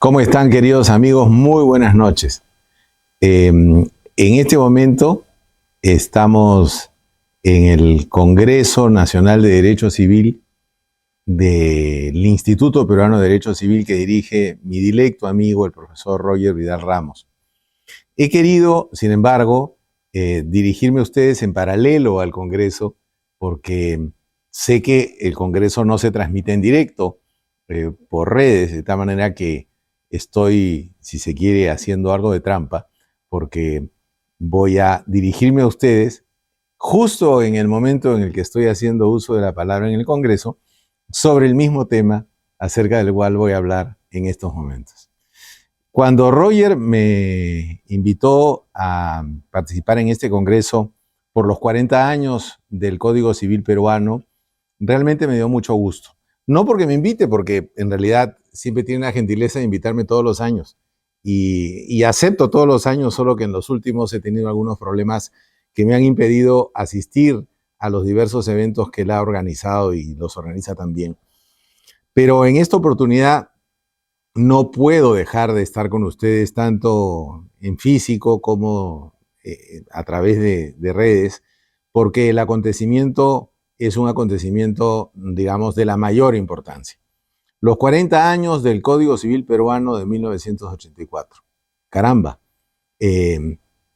¿Cómo están, queridos amigos? Muy buenas noches. En este momento estamos en el Congreso Nacional de Derecho Civil del Instituto Peruano de Derecho Civil que dirige mi directo amigo, el profesor Roger Vidal Ramos. He querido, sin embargo, dirigirme a ustedes en paralelo al Congreso porque sé que el Congreso no se transmite en directo por redes, de tal manera que estoy, si se quiere, haciendo algo de trampa, porque voy a dirigirme a ustedes justo en el momento en el que estoy haciendo uso de la palabra en el Congreso, sobre el mismo tema acerca del cual voy a hablar en estos momentos. Cuando Roger me invitó a participar en este Congreso por los 40 años del Código Civil peruano, realmente me dio mucho gusto. No porque me invite, porque en realidad siempre tiene la gentileza de invitarme todos los años. Y acepto todos los años, solo que en los últimos he tenido algunos problemas que me han impedido asistir a los diversos eventos que él ha organizado y los organiza también. Pero en esta oportunidad no puedo dejar de estar con ustedes tanto en físico como a través de redes, porque el acontecimiento es un acontecimiento, digamos, de la mayor importancia. Los 40 años del Código Civil peruano de 1984. Caramba,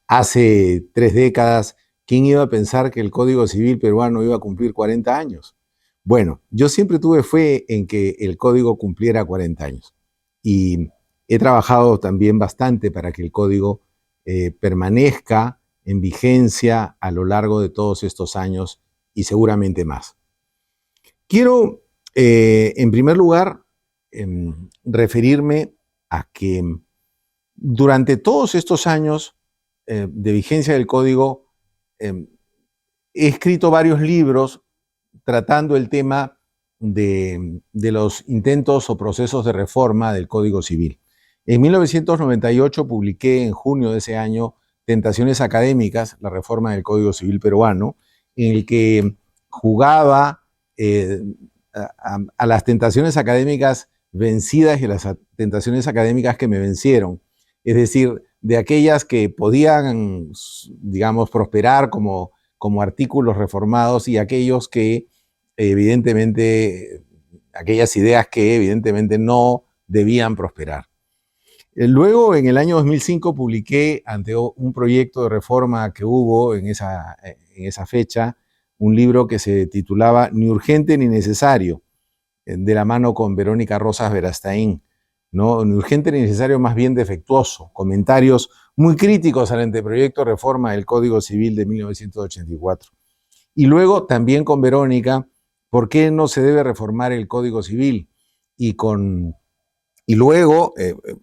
hace 3 décadas, ¿quién iba a pensar que el Código Civil peruano iba a cumplir 40 años? Bueno, yo siempre tuve fe en que el Código cumpliera 40 años. Y he trabajado también bastante para que el Código permanezca en vigencia a lo largo de todos estos años y seguramente más. Quiero, en primer lugar, referirme a que durante todos estos años de vigencia del Código, he escrito varios libros tratando el tema de los intentos o procesos de reforma del Código Civil. En 1998 publiqué en junio de ese año Tentaciones Académicas, la reforma del Código Civil peruano, en el que jugaba a las tentaciones académicas vencidas y a las tentaciones académicas que me vencieron. Es decir, de aquellas que podían, digamos, prosperar como artículos reformados y aquellos que evidentemente, aquellas ideas que evidentemente no debían prosperar. Luego, en el año 2005, publiqué ante un proyecto de reforma que hubo en esa fecha, un libro que se titulaba Ni urgente ni necesario, de la mano con Verónica Rosas Verastain, ¿no? Ni urgente ni necesario, más bien defectuoso. Comentarios muy críticos al anteproyecto de reforma del Código Civil de 1984. Y luego, también con Verónica, ¿por qué no se debe reformar el Código Civil? Y luego,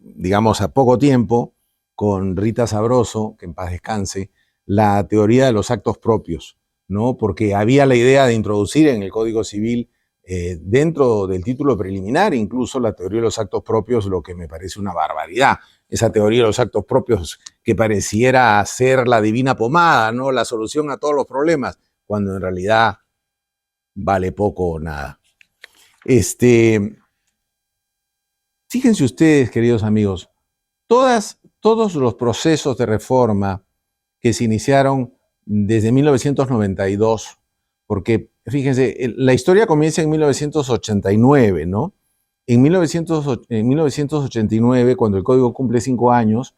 digamos, a poco tiempo, con Rita Sabroso, que en paz descanse, la teoría de los actos propios, ¿no? Porque había la idea de introducir en el Código Civil, dentro del título preliminar, incluso la teoría de los actos propios, lo que me parece una barbaridad. Esa teoría de los actos propios que pareciera ser la divina pomada, ¿no? La solución a todos los problemas, cuando en realidad vale poco o nada. Fíjense ustedes, queridos amigos, todos los procesos de reforma que se iniciaron desde 1992, porque fíjense, la historia comienza en 1989, ¿no? En 1989, cuando el Código cumple 5 años,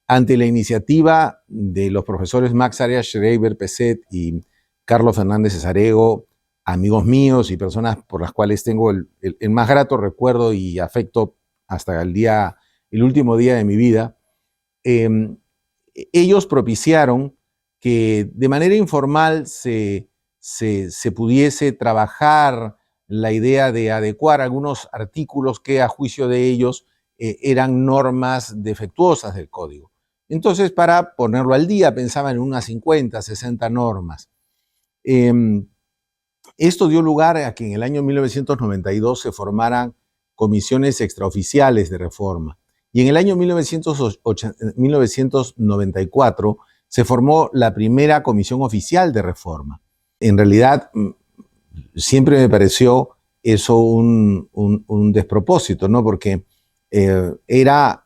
ante la iniciativa de los profesores Max Arias Schreiber Peset y Carlos Fernández Cesarego, amigos míos y personas por las cuales tengo el más grato recuerdo y afecto hasta el último día de mi vida, ellos propiciaron que de manera informal se pudiese trabajar la idea de adecuar algunos artículos que a juicio de ellos eran normas defectuosas del código. Entonces, para ponerlo al día, pensaban en unas 50, 60 normas. Esto dio lugar a que en el año 1992 se formaran comisiones extraoficiales de reforma. Y en el año 1994 se formó la primera comisión oficial de reforma. En realidad, siempre me pareció eso un despropósito, ¿no? Porque era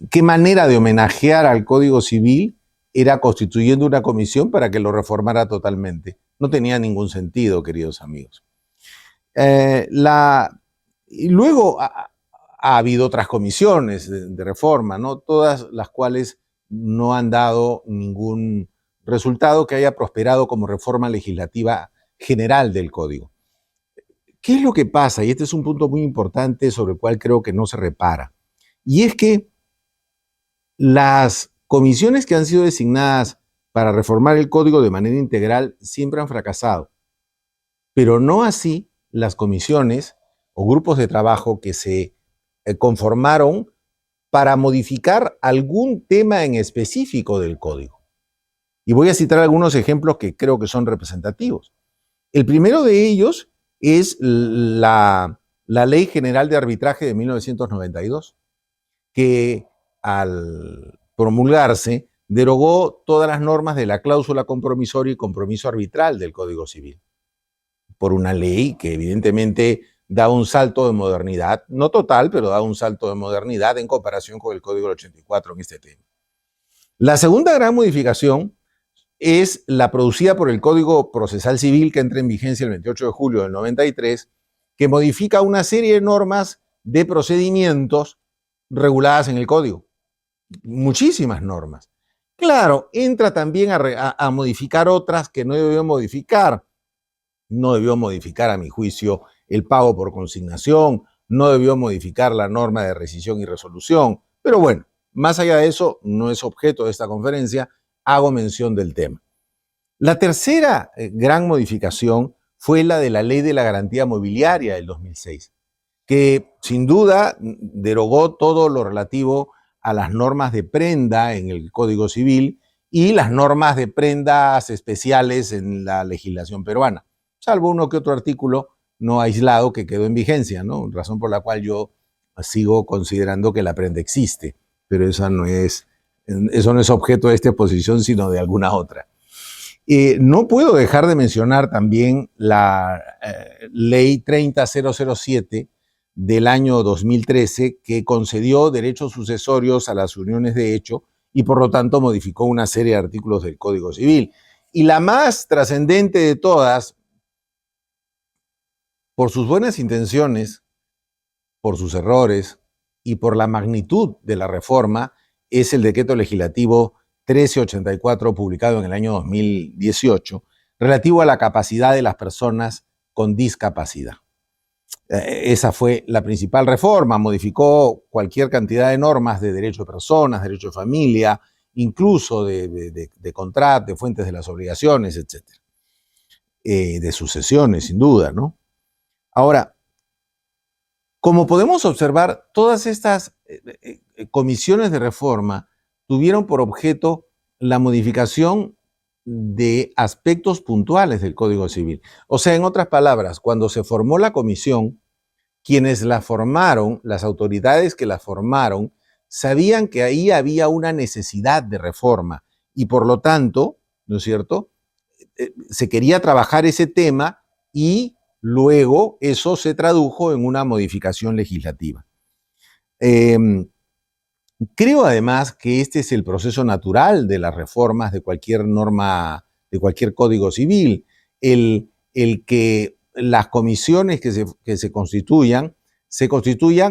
qué manera de homenajear al Código Civil era constituyendo una comisión para que lo reformara totalmente. No tenía ningún sentido, queridos amigos. Y luego ha habido otras comisiones de reforma, ¿no? Todas las cuales no han dado ningún resultado que haya prosperado como reforma legislativa general del Código. ¿Qué es lo que pasa? Y este es un punto muy importante sobre el cual creo que no se repara. Y es que las comisiones que han sido designadas para reformar el Código de manera integral siempre han fracasado, pero no así las comisiones o grupos de trabajo que se conformaron para modificar algún tema en específico del Código. Y voy a citar algunos ejemplos que creo que son representativos. El primero de ellos es la Ley General de Arbitraje de 1992, que al promulgarse derogó todas las normas de la cláusula compromisoria y compromiso arbitral del Código Civil, por una ley que evidentemente da un salto de modernidad, no total, pero da un salto de modernidad en comparación con el Código del 84 en este tema. La segunda gran modificación es la producida por el Código Procesal Civil, que entra en vigencia el 28 de julio del 93, que modifica una serie de normas de procedimientos reguladas en el Código. Muchísimas normas. Claro, entra también a modificar otras que no debió modificar. No debió modificar, a mi juicio, el pago por consignación, no debió modificar la norma de rescisión y resolución. Pero bueno, más allá de eso, no es objeto de esta conferencia, hago mención del tema. La tercera gran modificación fue la de la Ley de la Garantía Mobiliaria del 2006, que sin duda derogó todo lo relativo a las normas de prenda en el Código Civil y las normas de prendas especiales en la legislación peruana, salvo uno que otro artículo no aislado que quedó en vigencia, ¿no? Razón por la cual yo sigo considerando que la prenda existe, pero eso no es objeto de esta exposición, sino de alguna otra. No puedo dejar de mencionar también la Ley 30007 del año 2013, que concedió derechos sucesorios a las uniones de hecho y por lo tanto modificó una serie de artículos del Código Civil. Y la más trascendente de todas, por sus buenas intenciones, por sus errores y por la magnitud de la reforma, es el decreto legislativo 1384, publicado en el año 2018, relativo a la capacidad de las personas con discapacidad. Esa fue la principal reforma, modificó cualquier cantidad de normas de derecho de personas, derecho de familia, incluso de contrato, de fuentes de las obligaciones, etc. De sucesiones, sin duda, ¿no? Ahora, como podemos observar, todas estas comisiones de reforma tuvieron por objeto la modificación de aspectos puntuales del Código Civil. O sea, en otras palabras, cuando se formó la comisión, quienes la formaron, las autoridades que la formaron, sabían que ahí había una necesidad de reforma y por lo tanto, ¿no es cierto?, se quería trabajar ese tema y luego eso se tradujo en una modificación legislativa. Creo además que este es el proceso natural de las reformas de cualquier norma, de cualquier código civil, el que las comisiones que se constituyan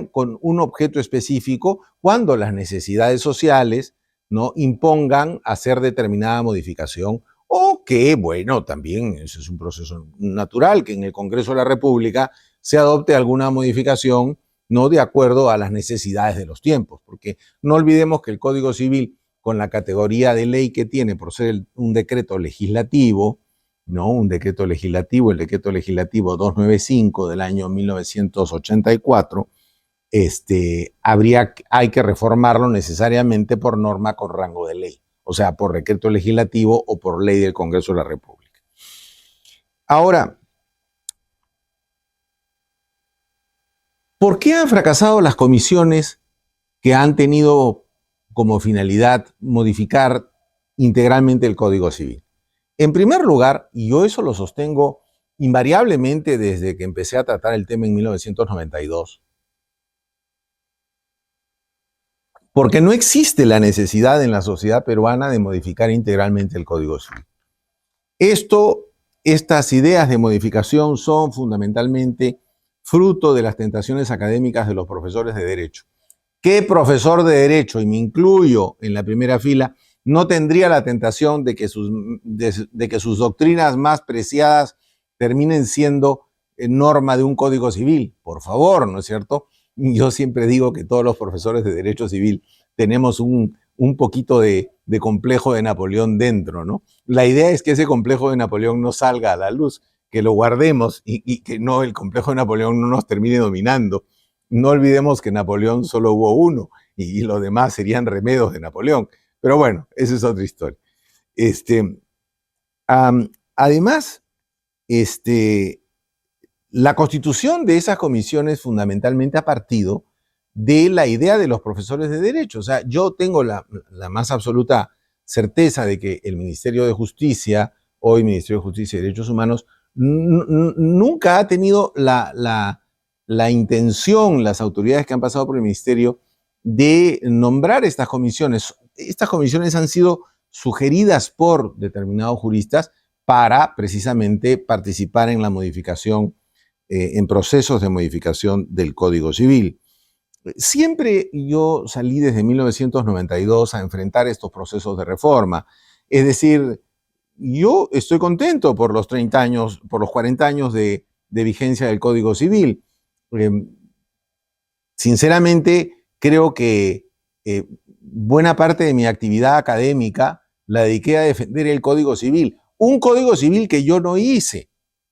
con un objeto específico cuando las necesidades sociales, ¿no?, impongan hacer determinada modificación, o que, bueno, también eso es un proceso natural, que en el Congreso de la República se adopte alguna modificación no de acuerdo a las necesidades de los tiempos, porque no olvidemos que el Código Civil, con la categoría de ley que tiene por ser un decreto legislativo, ¿no? Un decreto legislativo, el decreto legislativo 295 del año 1984, hay que reformarlo necesariamente por norma con rango de ley, o sea, por decreto legislativo o por ley del Congreso de la República. Ahora, ¿por qué han fracasado las comisiones que han tenido como finalidad modificar integralmente el Código Civil? En primer lugar, y yo eso lo sostengo invariablemente desde que empecé a tratar el tema en 1992, porque no existe la necesidad en la sociedad peruana de modificar integralmente el Código Civil. Estas ideas de modificación son fundamentalmente fruto de las tentaciones académicas de los profesores de Derecho. ¿Qué profesor de Derecho, y me incluyo en la primera fila, no tendría la tentación de que sus doctrinas más preciadas terminen siendo norma de un Código Civil? Por favor, ¿no es cierto? Yo siempre digo que todos los profesores de Derecho Civil tenemos un poquito de complejo de Napoleón dentro, ¿no? La idea es que ese complejo de Napoleón no salga a la luz, que lo guardemos y que no, el complejo de Napoleón no nos termine dominando. No olvidemos que Napoleón solo hubo uno y los demás serían remedos de Napoleón. Pero bueno, esa es otra historia. Además, la constitución de esas comisiones fundamentalmente ha partido de la idea de los profesores de Derecho. O sea, yo tengo la más absoluta certeza de que el Ministerio de Justicia, hoy Ministerio de Justicia y Derechos Humanos, nunca ha tenido la intención, las autoridades que han pasado por el Ministerio, de nombrar estas comisiones. Estas comisiones han sido sugeridas por determinados juristas para precisamente participar en la modificación, en procesos de modificación del Código Civil. Siempre yo salí desde 1992 a enfrentar estos procesos de reforma. Es decir, yo estoy contento por los 30 años, por los 40 años de vigencia del Código Civil. Sinceramente, creo que buena parte de mi actividad académica la dediqué a defender el Código Civil. Un Código Civil que yo no hice,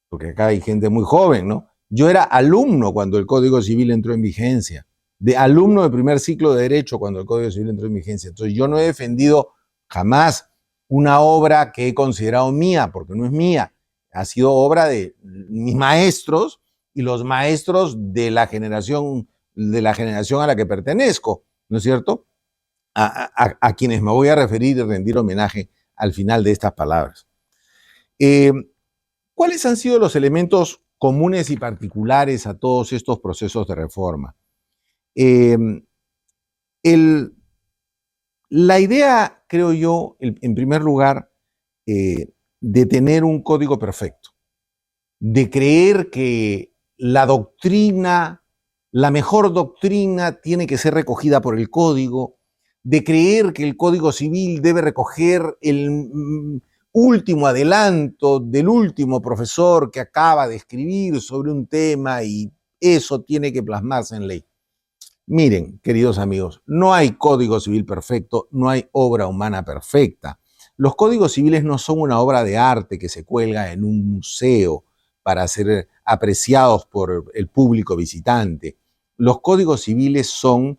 porque acá hay gente muy joven, ¿no? Yo era alumno cuando el Código Civil entró en vigencia, alumno de primer ciclo de Derecho cuando el Código Civil entró en vigencia. Entonces yo no he defendido jamás una obra que he considerado mía, porque no es mía. Ha sido obra de mis maestros y los maestros de la generación a la que pertenezco, ¿no es cierto? A quienes me voy a referir y rendir homenaje al final de estas palabras. ¿Cuáles han sido los elementos comunes y particulares a todos estos procesos de reforma? La idea, creo yo, en primer lugar, de tener un código perfecto, de creer que la doctrina, la mejor doctrina tiene que ser recogida por el código, de creer que el Código Civil debe recoger el último adelanto del último profesor que acaba de escribir sobre un tema y eso tiene que plasmarse en ley. Miren, queridos amigos, no hay Código Civil perfecto, no hay obra humana perfecta. Los códigos civiles no son una obra de arte que se cuelga en un museo para ser apreciados por el público visitante. Los códigos civiles son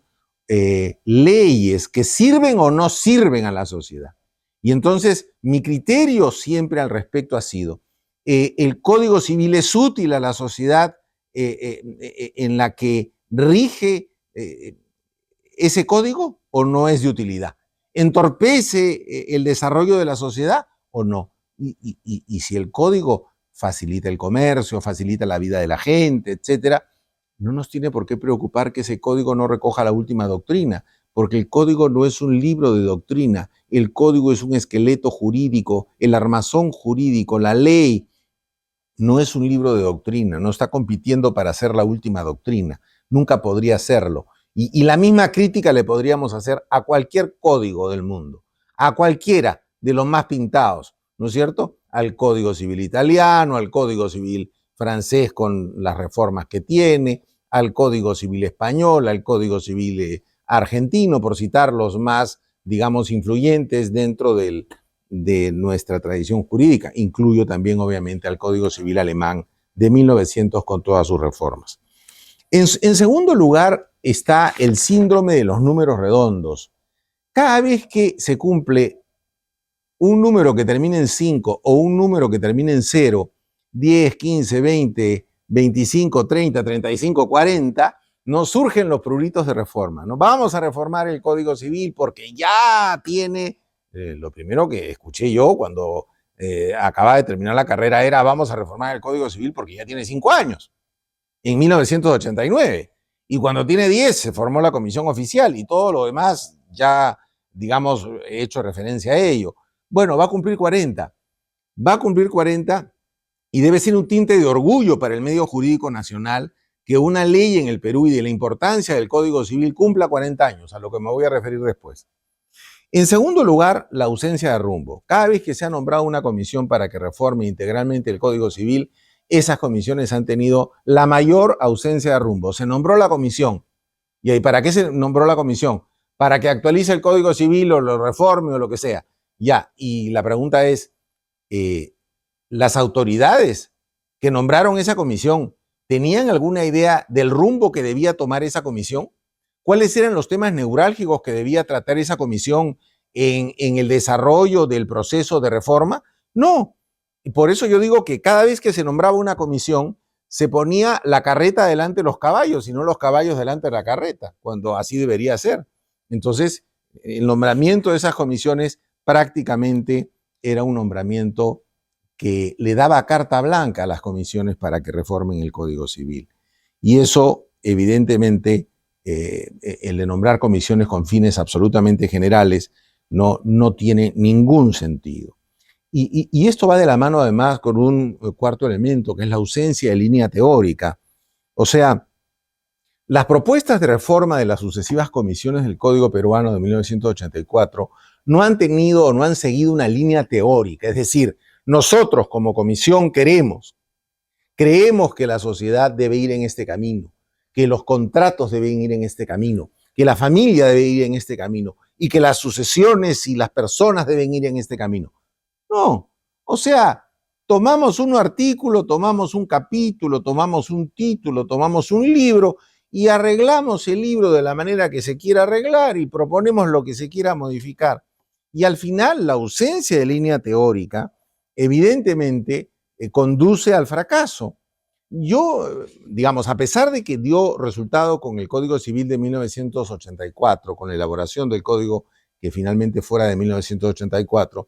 leyes que sirven o no sirven a la sociedad. Y entonces mi criterio siempre al respecto ha sido, el Código Civil es útil a la sociedad en la que rige ese código o no es de utilidad. ¿Entorpece el desarrollo de la sociedad o no? Y si el código facilita el comercio, facilita la vida de la gente, etcétera, no nos tiene por qué preocupar que ese código no recoja la última doctrina, porque el código no es un libro de doctrina, el código es un esqueleto jurídico, el armazón jurídico, la ley no es un libro de doctrina, no está compitiendo para ser la última doctrina, nunca podría serlo. Y la misma crítica le podríamos hacer a cualquier código del mundo, a cualquiera de los más pintados, ¿no es cierto? Al Código Civil italiano, al Código Civil francés con las reformas que tiene, al Código Civil español, al Código Civil argentino, por citar los más, digamos, influyentes dentro de nuestra tradición jurídica. Incluyo también, obviamente, al Código Civil alemán de 1900 con todas sus reformas. En segundo lugar está el síndrome de los números redondos. Cada vez que se cumple un número que termine en 5 o un número que termine en 0, 10, 15, 20, 25, 30, 35, 40, nos surgen los pruritos de reforma. ¿No? Vamos a reformar el Código Civil porque ya tiene, lo primero que escuché yo cuando acababa de terminar la carrera era vamos a reformar el Código Civil porque ya tiene 5 años, en 1989. Y cuando tiene 10 se formó la comisión oficial y todo lo demás ya, digamos, he hecho referencia a ello. Bueno, va a cumplir 40. Va a cumplir 40 y debe ser un tinte de orgullo para el medio jurídico nacional que una ley en el Perú y de la importancia del Código Civil cumpla 40 años, a lo que me voy a referir después. En segundo lugar, la ausencia de rumbo. Cada vez que se ha nombrado una comisión para que reforme integralmente el Código Civil, esas comisiones han tenido la mayor ausencia de rumbo. Se nombró la comisión. ¿Y ahí para qué se nombró la comisión? Para que actualice el Código Civil o lo reforme o lo que sea. Ya, y la pregunta es, ¿las autoridades que nombraron esa comisión tenían alguna idea del rumbo que debía tomar esa comisión? ¿Cuáles eran los temas neurálgicos que debía tratar esa comisión en el desarrollo del proceso de reforma? No. Y por eso yo digo que cada vez que se nombraba una comisión, se ponía la carreta delante de los caballos y no los caballos delante de la carreta, cuando así debería ser. Entonces, el nombramiento de esas comisiones prácticamente era un nombramiento que le daba carta blanca a las comisiones para que reformen el Código Civil. Y eso, evidentemente, el de nombrar comisiones con fines absolutamente generales no tiene ningún sentido. Y esto va de la mano además con un cuarto elemento, que es la ausencia de línea teórica. O sea, las propuestas de reforma de las sucesivas comisiones del Código Peruano de 1984 no han tenido o no han seguido una línea teórica. Es decir, nosotros como comisión creemos que la sociedad debe ir en este camino, que los contratos deben ir en este camino, que la familia debe ir en este camino y que las sucesiones y las personas deben ir en este camino. No, o sea, tomamos un artículo, tomamos un capítulo, tomamos un título, tomamos un libro y arreglamos el libro de la manera que se quiera arreglar y proponemos lo que se quiera modificar. Y al final, la ausencia de línea teórica, evidentemente, conduce al fracaso. Yo, digamos, a pesar de que dio resultado con el Código Civil de 1984, con la elaboración del código que finalmente fuera de 1984,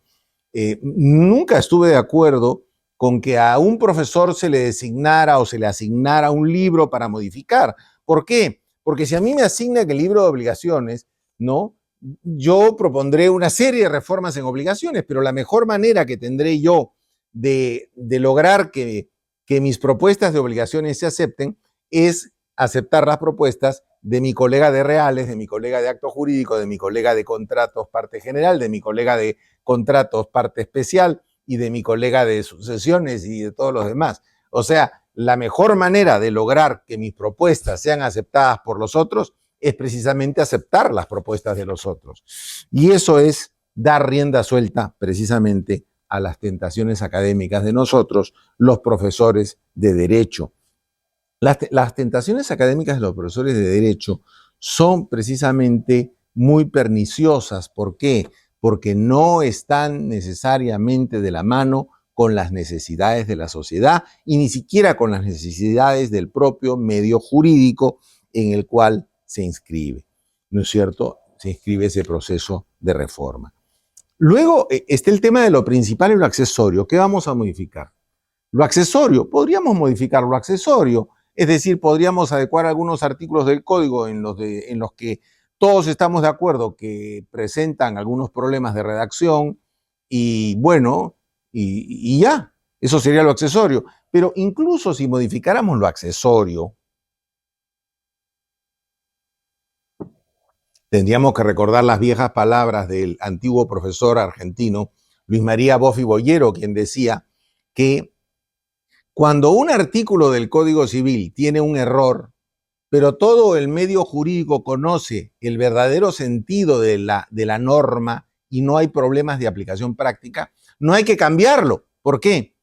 nunca estuve de acuerdo con que a un profesor se le designara o se le asignara un libro para modificar. ¿Por qué? Porque si a mí me asignan el libro de obligaciones, ¿no? Yo propondré una serie de reformas en obligaciones, pero la mejor manera que tendré yo de lograr que mis propuestas de obligaciones se acepten es aceptar las propuestas de mi colega de reales, de mi colega de acto jurídico, de mi colega de contratos parte general, de mi colega de contratos parte especial y de mi colega de sucesiones y de todos los demás. O sea, la mejor manera de lograr que mis propuestas sean aceptadas por los otros es precisamente aceptar las propuestas de los otros. Y eso es dar rienda suelta precisamente a las tentaciones académicas de nosotros, los profesores de derecho. Las tentaciones académicas de los profesores de derecho son precisamente muy perniciosas. ¿Por qué? Porque no están necesariamente de la mano con las necesidades de la sociedad y ni siquiera con las necesidades del propio medio jurídico en el cual se inscribe, ¿no es cierto? Se inscribe ese proceso de reforma. Luego está el tema de lo principal y lo accesorio. ¿Qué vamos a modificar? Lo accesorio, podríamos modificar lo accesorio, es decir, podríamos adecuar algunos artículos del código en los que todos estamos de acuerdo que presentan algunos problemas de redacción y bueno, y ya, eso sería lo accesorio. Pero incluso si modificáramos lo accesorio, tendríamos que recordar las viejas palabras del antiguo profesor argentino Luis María Boffi Boyero, quien decía que cuando un artículo del Código Civil tiene un error, pero todo el medio jurídico conoce el verdadero sentido de la norma y no hay problemas de aplicación práctica, no hay que cambiarlo. ¿Por qué?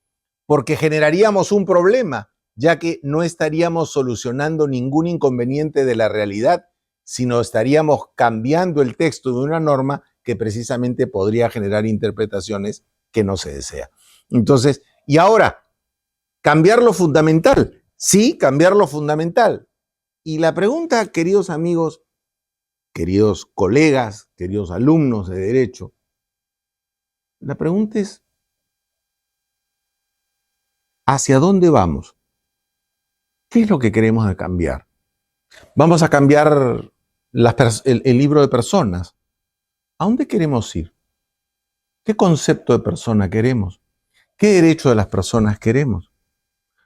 Porque generaríamos un problema, ya que no estaríamos solucionando ningún inconveniente de la realidad, sino estaríamos cambiando el texto de una norma que precisamente podría generar interpretaciones que no se desea. Entonces, y ahora, cambiar lo fundamental. Sí, cambiar lo fundamental. Y la pregunta, queridos amigos, queridos colegas, queridos alumnos de Derecho, la pregunta es, ¿hacia dónde vamos? ¿Qué es lo que queremos cambiar? ¿Vamos a cambiar el libro de personas? ¿A dónde queremos ir? ¿Qué concepto de persona queremos? ¿Qué derecho de las personas queremos?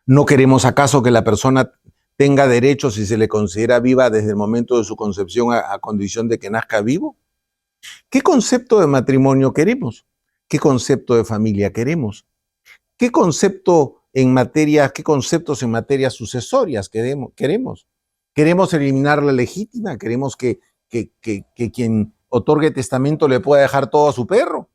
¿No queremos acaso que la persona tenga derechos si se le considera viva desde el momento de su concepción a condición de que nazca vivo? ¿Qué concepto de matrimonio queremos? ¿Qué concepto de familia queremos? ¿Qué conceptos en materias sucesorias queremos? ¿Queremos eliminar la legítima? ¿Queremos que quien otorgue testamento le pueda dejar todo a su perro?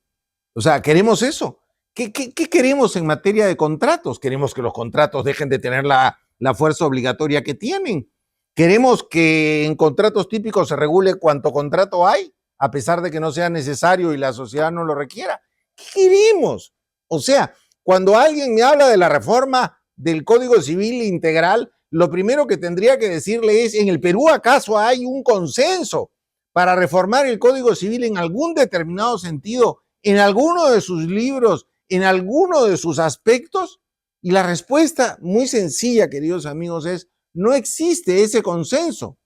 O sea, ¿queremos eso? ¿Qué queremos en materia de contratos? ¿Queremos que los contratos dejen de tener la fuerza obligatoria que tienen? ¿Queremos que en contratos típicos se regule cuánto contrato hay, a pesar de que no sea necesario y la sociedad no lo requiera? ¿Qué queremos? O sea, cuando alguien me habla de la reforma del Código Civil integral, lo primero que tendría que decirle es, ¿en el Perú acaso hay un consenso para reformar el Código Civil en algún determinado sentido, en alguno de sus libros, en alguno de sus aspectos? Y la respuesta muy sencilla, queridos amigos, es no existe ese consenso.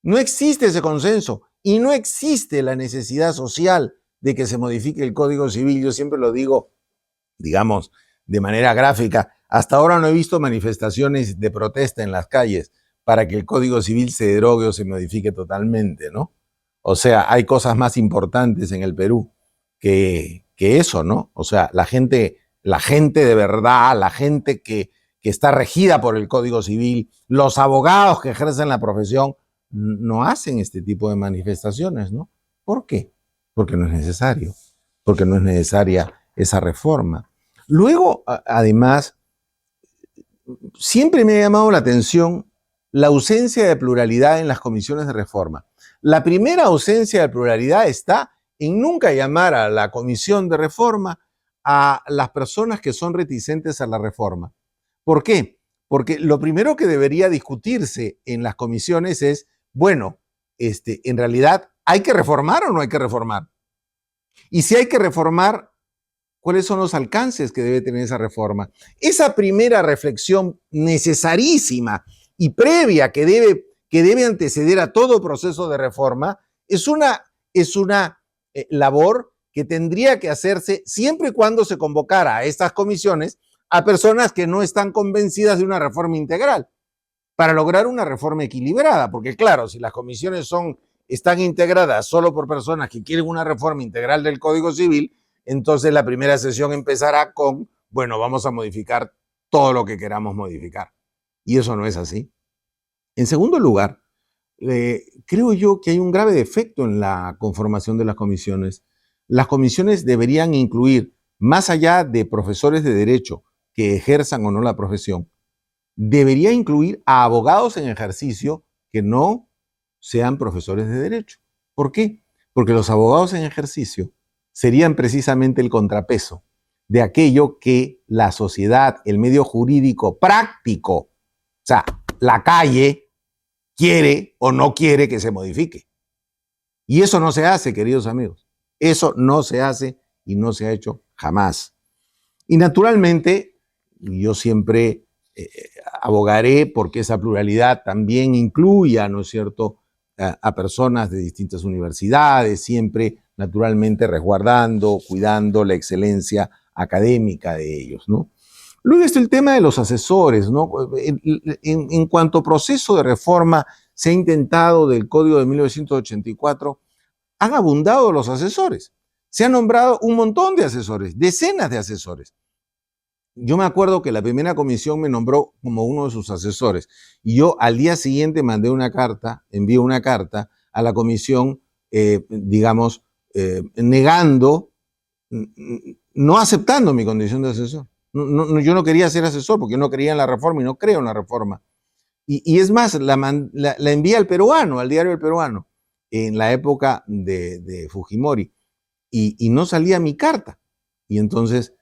No existe ese consenso y no existe la necesidad social de que se modifique el Código Civil. Yo siempre lo digo, digamos, de manera gráfica. Hasta ahora no he visto manifestaciones de protesta en las calles para que el Código Civil se derogue o se modifique totalmente, ¿no? O sea, hay cosas más importantes en el Perú que eso, ¿no? O sea, la gente de verdad, la gente que está regida por el Código Civil, los abogados que ejercen la profesión, no hacen este tipo de manifestaciones, ¿no? ¿Por qué? Porque no es necesario, porque no es necesaria esa reforma. Luego, además, siempre me ha llamado la atención la ausencia de pluralidad en las comisiones de reforma. La primera ausencia de pluralidad está en nunca llamar a la comisión de reforma a las personas que son reticentes a la reforma. ¿Por qué? Porque lo primero que debería discutirse en las comisiones es, bueno, en realidad, ¿hay que reformar o no hay que reformar? Y si hay que reformar, ¿cuáles son los alcances que debe tener esa reforma? Esa primera reflexión necesarísima y previa que debe anteceder a todo proceso de reforma es una labor que tendría que hacerse siempre y cuando se convocara a estas comisiones a personas que no están convencidas de una reforma integral para lograr una reforma equilibrada, porque claro, si las comisiones están integradas solo por personas que quieren una reforma integral del Código Civil, entonces la primera sesión empezará con, bueno, vamos a modificar todo lo que queramos modificar. Y eso no es así. En segundo lugar, creo yo que hay un grave defecto en la conformación de las comisiones. Las comisiones deberían incluir, más allá de profesores de derecho que ejerzan o no la profesión, debería incluir a abogados en ejercicio que no sean profesores de derecho. ¿Por qué? Porque los abogados en ejercicio serían precisamente el contrapeso de aquello que la sociedad, el medio jurídico práctico, o sea, la calle, quiere o no quiere que se modifique. Y eso no se hace, queridos amigos. Eso no se hace y no se ha hecho jamás. Y naturalmente, yo siempre abogaré porque esa pluralidad también incluya, ¿no es cierto?, a personas de distintas universidades, siempre naturalmente resguardando, cuidando la excelencia académica de ellos, ¿no? Luego está el tema de los asesores, ¿no? En cuanto proceso de reforma se ha intentado del Código de 1984, han abundado los asesores. Se han nombrado un montón de asesores, decenas de asesores. Yo me acuerdo que la primera comisión me nombró como uno de sus asesores y yo al día siguiente envié una carta a la comisión, negando, no aceptando mi condición de asesor. Yo no quería ser asesor porque yo no creía en la reforma y no creo en la reforma. Y es más, la envié al peruano, al diario El Peruano, en la época de Fujimori y no salía mi carta. Y entonces,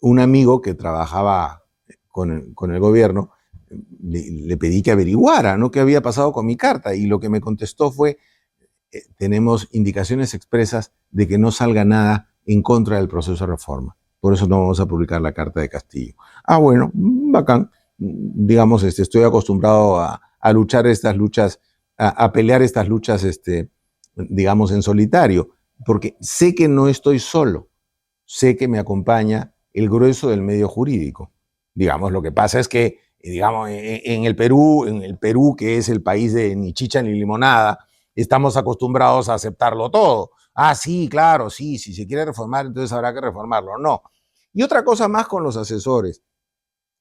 un amigo que trabajaba con el gobierno, le pedí que averiguara, ¿no?, qué había pasado con mi carta, y lo que me contestó fue, tenemos indicaciones expresas de que no salga nada en contra del proceso de reforma. Por eso no vamos a publicar la carta de Castillo. Ah, bueno, bacán. Digamos, estoy acostumbrado a luchar estas luchas, a pelear estas luchas digamos, en solitario, porque sé que no estoy solo, sé que me acompaña el grueso del medio jurídico. Digamos, lo que pasa es que, digamos, en el Perú, que es el país de ni chicha ni limonada, estamos acostumbrados a aceptarlo todo. Ah, sí, claro, sí, si se quiere reformar, entonces habrá que reformarlo. No. Y otra cosa más con los asesores.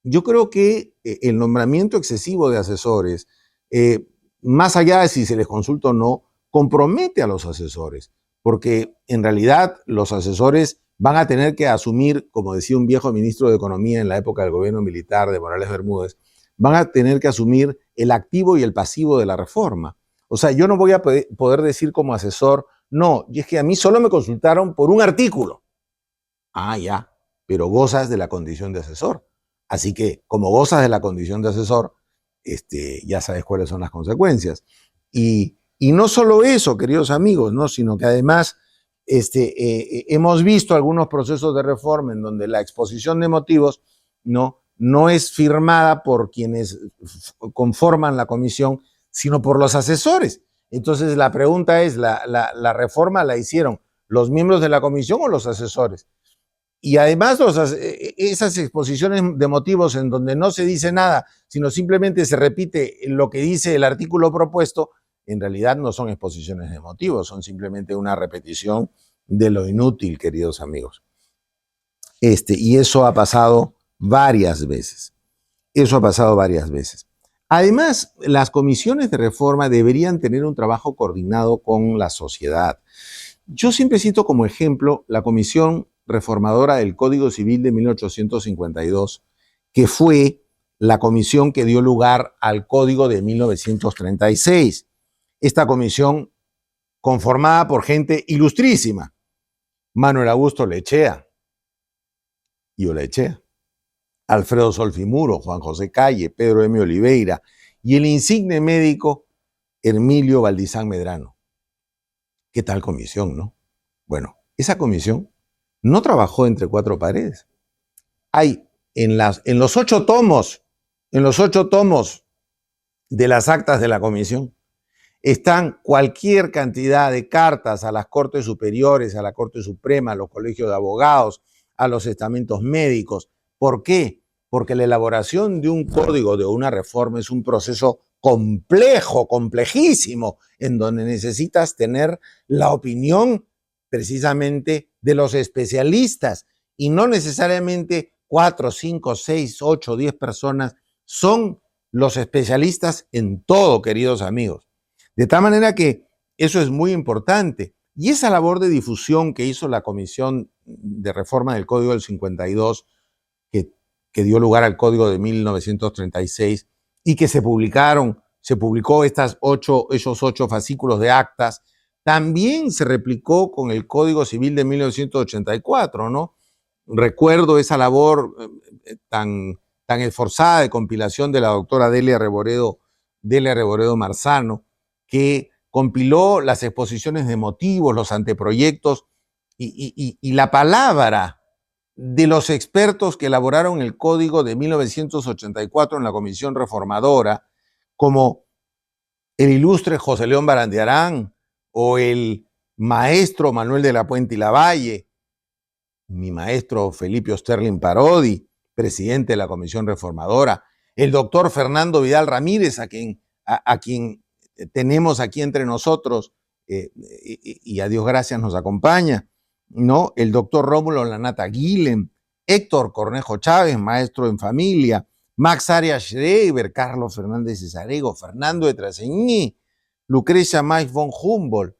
Yo creo que el nombramiento excesivo de asesores, eh, más allá de si se les consulta o no, compromete a los asesores, porque en realidad los asesores van a tener que asumir, como decía un viejo ministro de Economía en la época del gobierno militar de Morales Bermúdez, van a tener que asumir el activo y el pasivo de la reforma. O sea, yo no voy a poder decir como asesor, no, y es que a mí solo me consultaron por un artículo. Ah, ya, pero gozas de la condición de asesor. Así que, como gozas de la condición de asesor, ya sabes cuáles son las consecuencias. Y no solo eso, queridos amigos, ¿no? Sino que además hemos visto algunos procesos de reforma en donde la exposición de motivos no es firmada por quienes conforman la comisión, sino por los asesores. Entonces la pregunta es, ¿la reforma la hicieron los miembros de la comisión o los asesores? Y además esas exposiciones de motivos en donde no se dice nada, sino simplemente se repite lo que dice el artículo propuesto, en realidad no son exposiciones de motivos, son simplemente una repetición de lo inútil, queridos amigos. Y eso ha pasado varias veces. Eso ha pasado varias veces. Además, las comisiones de reforma deberían tener un trabajo coordinado con la sociedad. Yo siempre cito como ejemplo la Comisión Reformadora del Código Civil de 1852, que fue la comisión que dio lugar al Código de 1936. Esta comisión conformada por gente ilustrísima, Manuel Augusto Lechea y Olechea, Alfredo Solfimuro, Juan José Calle, Pedro M. Oliveira y el insigne médico Hermilio Valdizán Medrano. ¿Qué tal comisión, no? Bueno, esa comisión no trabajó entre cuatro paredes. Hay en los 8 tomos de las actas de la comisión, están cualquier cantidad de cartas a las Cortes Superiores, a la Corte Suprema, a los colegios de abogados, a los estamentos médicos. ¿Por qué? Porque la elaboración de un código, de una reforma, es un proceso complejo, complejísimo, en donde necesitas tener la opinión precisamente de los especialistas y no necesariamente 4, 5, 6, 8, 10 personas son los especialistas en todo, queridos amigos. De tal manera que eso es muy importante. Y esa labor de difusión que hizo la Comisión de Reforma del Código del 52, que dio lugar al Código de 1936, y que se publicó esos 8 fascículos de actas, también se replicó con el Código Civil de 1984, ¿no? Recuerdo esa labor tan esforzada de compilación de la doctora Delia Reboredo Marzano, que compiló las exposiciones de motivos, los anteproyectos y la palabra de los expertos que elaboraron el Código de 1984 en la Comisión Reformadora, como el ilustre José León Barandiarán o el maestro Manuel de la Puente y Lavalle, mi maestro Felipe Osterlin Parodi, presidente de la Comisión Reformadora, el doctor Fernando Vidal Ramírez, a quien tenemos aquí entre nosotros, y a Dios gracias nos acompaña, ¿no? El doctor Rómulo Lanata Guilhem, Héctor Cornejo Chávez, maestro en familia, Max Arias Schreiber, Carlos Fernández Cesarego, Fernando de Traseñí, Lucrecia Mais von Humboldt,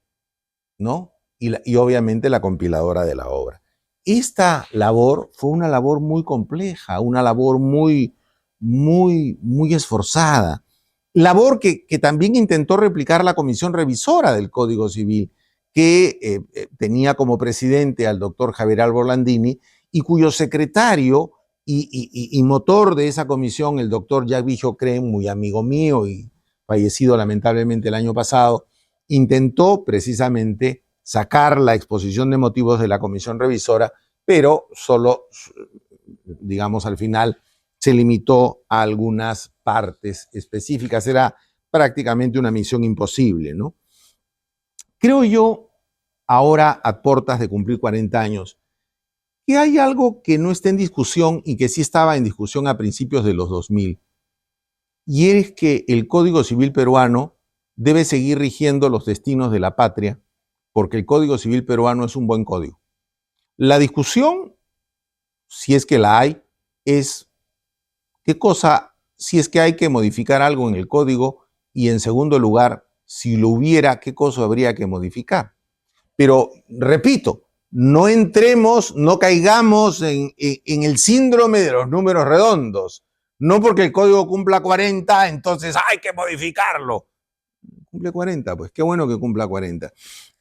¿no? Y obviamente la compiladora de la obra. Esta labor fue una labor muy compleja, una labor muy esforzada. Labor que también intentó replicar la Comisión Revisora del Código Civil, que tenía como presidente al doctor Javier Álvaro Landini y cuyo secretario y motor de esa comisión, el doctor Jacques Vigio-Crem, muy amigo mío y fallecido lamentablemente el año pasado, intentó precisamente sacar la exposición de motivos de la comisión revisora, pero solo, digamos, al final se limitó a algunas partes específicas. Era prácticamente una misión imposible, ¿no? Creo yo, ahora a puertas de cumplir 40 años, que hay algo que no está en discusión y que sí estaba en discusión a principios de los 2000, y es que el Código Civil peruano debe seguir rigiendo los destinos de la patria, porque el Código Civil peruano es un buen código. La discusión, si es que la hay, es qué cosa, si es que hay que modificar algo en el código, y en segundo lugar, si lo hubiera, qué cosa habría que modificar. Pero, repito, no entremos, no caigamos en el síndrome de los números redondos. No porque el código cumpla 40, entonces hay que modificarlo. Cumple 40, pues qué bueno que cumpla 40.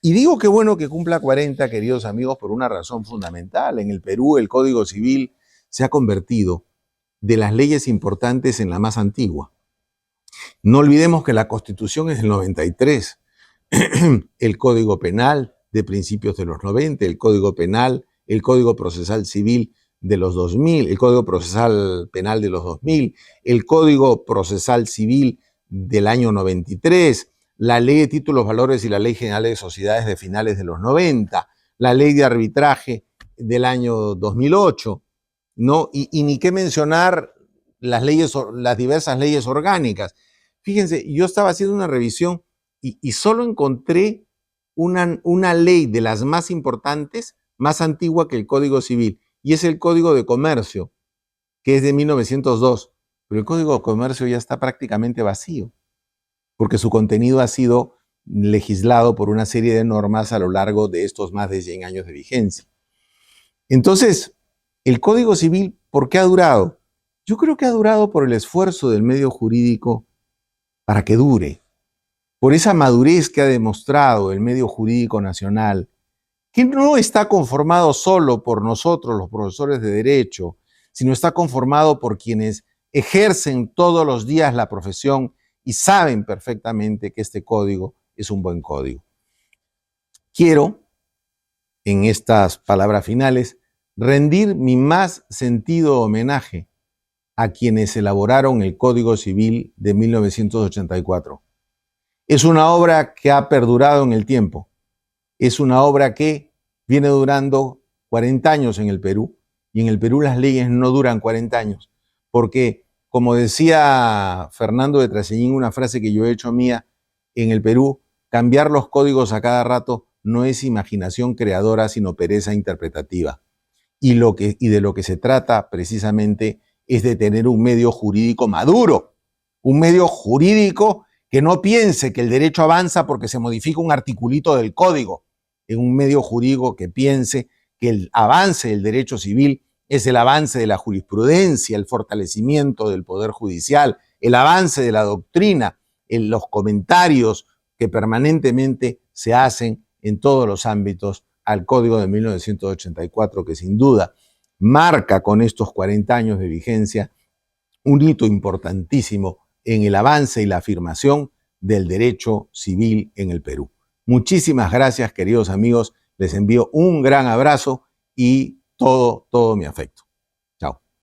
Y digo qué bueno que cumpla 40, queridos amigos, por una razón fundamental. En el Perú el Código Civil se ha convertido de las leyes importantes en la más antigua. No olvidemos que la Constitución es del 93, el Código Penal de principios de los 90, el Código Penal, el Código Procesal Civil de los 2000, el Código Procesal Penal de los 2000, el Código Procesal Civil del año 93, la Ley de Títulos, Valores y la Ley General de Sociedades de finales de los 90, la Ley de Arbitraje del año 2008, ¿no? Y ni qué mencionar las diversas leyes orgánicas. Fíjense, yo estaba haciendo una revisión y solo encontré una ley de las más importantes, más antigua que el Código Civil, y es el Código de Comercio, que es de 1902. Pero el Código de Comercio ya está prácticamente vacío, porque su contenido ha sido legislado por una serie de normas a lo largo de estos más de 100 años de vigencia. Entonces, el Código Civil, ¿por qué ha durado? Yo creo que ha durado por el esfuerzo del medio jurídico para que dure, por esa madurez que ha demostrado el medio jurídico nacional, que no está conformado solo por nosotros, los profesores de Derecho, sino está conformado por quienes ejercen todos los días la profesión y saben perfectamente que este código es un buen código. Quiero, en estas palabras finales, rendir mi más sentido homenaje a quienes elaboraron el Código Civil de 1984. Es una obra que ha perdurado en el tiempo. Es una obra que viene durando 40 años en el Perú, y en el Perú las leyes no duran 40 años, porque, como decía Fernando de Traseñín, una frase que yo he hecho mía, en el Perú cambiar los códigos a cada rato no es imaginación creadora, sino pereza interpretativa. Y de lo que se trata precisamente es de tener un medio jurídico maduro, un medio jurídico que no piense que el derecho avanza porque se modifica un articulito del código, en un medio jurídico que piense que el avance del derecho civil es el avance de la jurisprudencia, el fortalecimiento del poder judicial, el avance de la doctrina, en los comentarios que permanentemente se hacen en todos los ámbitos al Código de 1984, que sin duda marca con estos 40 años de vigencia un hito importantísimo en el avance y la afirmación del derecho civil en el Perú. Muchísimas gracias, queridos amigos. Les envío un gran abrazo y todo mi afecto.